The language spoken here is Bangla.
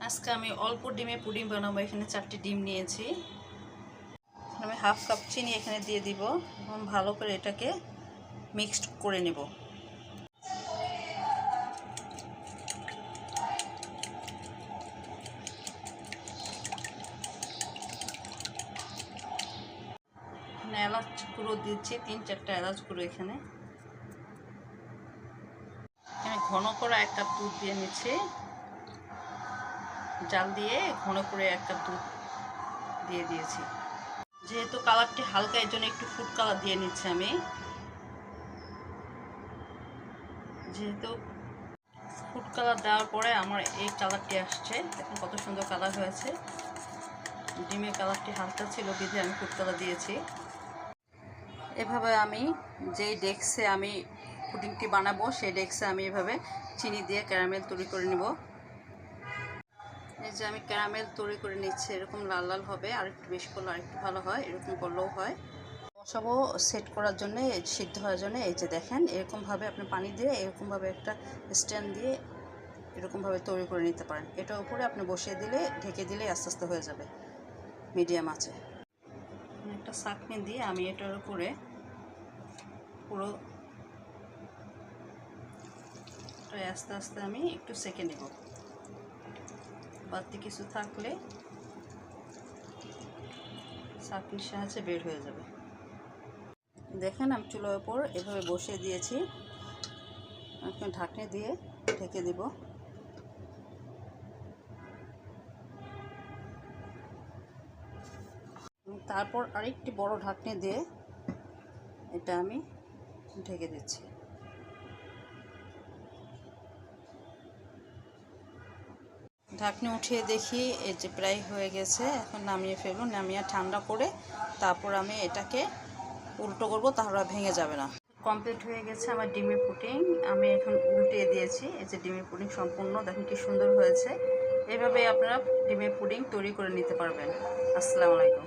আজকে আমি অল্প ডিমে পুডিং বানাবো। এখানে 4টি ডিম নিয়েছি। আমি হাফ কাপ চিনি এখানে দিয়ে দিব এবং ভালো করে এটাকে মিক্সড করে নেব। এলাচ গুঁড়ো দিচ্ছি, 3-4টা এলাচ গুঁড়ো। এখানে ঘন করা 1 কাপ দুধ দিয়ে নিচ্ছি। জাল দিয়ে ঘন করে 1 কাপ দুধ দিয়ে দিয়েছি। যেহেতু কালারটি হালকা, এর জন্য একটু ফুড কালার দিয়ে নিচ্ছি আমি। যেহেতু ফুড কালার দেওয়ার পরে আমার এই কালারটি আসছে, দেখুন কত সুন্দর কালার হয়েছে। ডিমের কালারটি হালকা ছিল বিধে আমি ফুড কালার দিয়েছি। এভাবে আমি যেই ডেস্কে আমি পুডিংটি বানাবো সেই ডেস্কে আমি এভাবে চিনি দিয়ে ক্যারামেল তৈরি করে নেব। এই যে আমি ক্যারামেল তৈরি করে নিচ্ছি। এরকম লাল লাল হবে, আর একটু বেশি করলে আর একটু ভালো হয়, এরকম করলেও হয়। বসাবো সেট করার জন্য, সিদ্ধ হওয়ার জন্য। এই যে দেখেন এরকমভাবে আপনি পানি দিয়ে এরকমভাবে একটা স্ট্যান্ড দিয়ে এরকমভাবে তৈরি করে নিতে পারেন। এটার উপরে আপনি বসিয়ে দিলে, ঢেকে দিলে আস্তে আস্তে হয়ে যাবে মিডিয়াম আঁচে। একটা ছাঁকনি দিয়ে আমি এটার উপরে পুরো আস্তে আস্তে আমি একটু সেঁকে নেব। বাড়তি কিছু থাকলে ছাঁকনির সাহায্যে বের হয়ে যাবে। দেখেন আমি চুলার উপর এভাবে বসিয়ে দিয়েছি। এখন ঢাকনি দিয়ে ঢেকে দেব। তারপর আরেকটি বড় ঢাকনি দিয়ে এটা আমি ঢেকে দিচ্ছি। ঢাকনি উঠিয়ে দেখি এই যে প্রায় হয়ে গেছে। এখন নামিয়ে ফেলবো। নামিয়ে ঠান্ডা করে তারপর আমি এটাকে উল্টো করব, তাহলে ভেঙে যাবে না। কমপ্লিট হয়ে গেছে আমার ডিমের পুডিং। আমি এখন উল্টিয়ে দিয়েছি। এই যে ডিমের পুডিং সম্পূর্ণ দেখুন কি সুন্দর হয়েছে। এভাবে আপনারা ডিমের পুডিং তৈরি করে নিতে পারবেন। আসসালামু আলাইকুম।